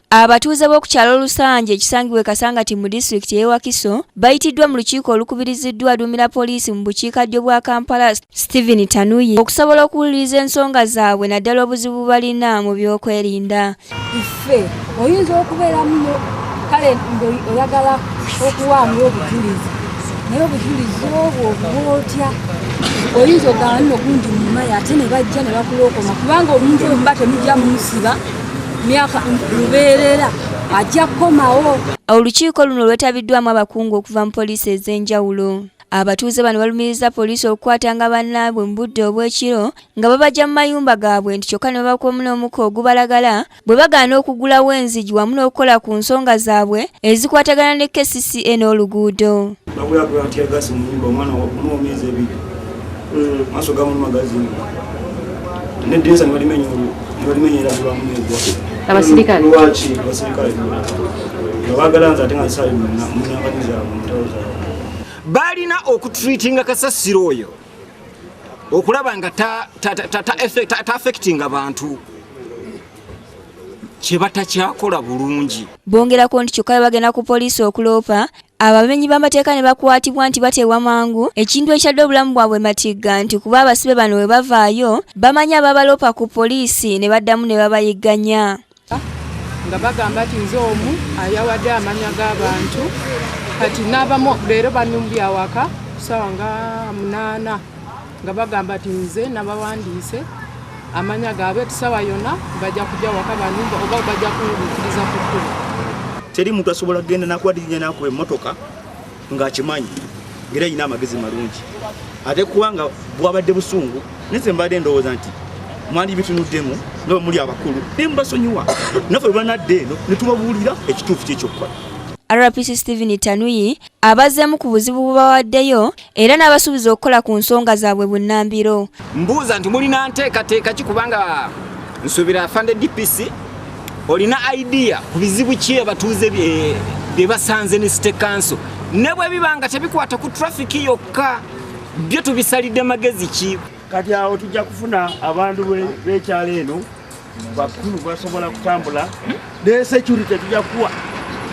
Abatuuze b'oku kyalo Lusanje ekisangibwa Kasangati mu disitulikiti y'e Wakiso bayitiddwa mu lukiiko olukubiriziddwa adduumira poliisi mu bukiikaddyo bwa Kampala Stephen Tanuyi okusobola okuwuliriza ensonga zaabwe naddala obuzibu balina mu by'okwerinda. Iffe oyinza okubeera muno kale oyagala okuwaamu obujulizi naye obujulizi obwo bwotya oyinza ogamba nno gundi mumayi ate ne bajja ne bakulokoma kubanga omuntu oyo muba temujja musiba myaka lubeerera ajja kukomawo. Olukiiko luno lwetabiddwamu abakungu okuva mu poliisi ez'enjawulo. Abatuuze bano balumiriza poliisi okukwatanga bannaabwe mu budde obw'ekiro nga babajja mu mayumba gaabwe nti kyokka ne babakubamu n'omukka ogubalagala bwe bagaana okugulawo enzigi wamu n'okukola ku nsonga zaabwe ezikwatagana ne KCCA n'oluguudo. Abasirikale balina okutreatinga kasasiro oyo okulaba nga ta affecting abantu kye batakyakola bulungi. Bongerako nti kyokka bagenda ku poliisi okuloopa abamenyi b'amateeka ne bakwatibwa nti bateebwa mangu ekintu ekyadde obulamu bwabwe matigga nti kuba abasibe bano we bavaayo bamanyi ababaloopa ku poliisi ne baddamu ne babayigganya. Nga bagamba nti nze omu ayawadde amanya g'abantu kati n'abamu leero banumbya awaka ssaawa nga 8 nga bagamba nti nze nabawandiise amanya gaabwe tusaawa yonna bajja kujja waka banumba oba bajja kuwuliriza ku kkubo. Teri muntu asobola kugenda nakuwadirinya nakuba emmotoka ng'akimanyi era ayina amagezi malungi ate kubanga bwabadde busungu neze mbadde ndowooza nti mwandi bitunuddemu nga muli abakulu ne mubasonyiwa naffe banadde eno ne tubabuulira ekituufu kyekyokukola. RPC Stephen Tanuyi abazzeemu ku buzibu bubawaddeyo era n'abasuubiza okukola ku nsonga zaabwe bunnambiro. Mbuuza nti mulina nteekateeka ki kubanga nsuubira afande DPC olina idea ku bizibu ki abatuuze bye basanze ne State Council ne bwe bibanga tebikwata ku traffic yokka byo tubisalidde magezi ki? Kati awo tujja kufuna abantu b'ekyalo eno bakulu basobola kutambula ne security tujja kuwa.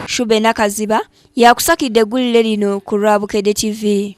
Shube Nakaziba yakusakidde eggulire lino ku Rwabukedde TV.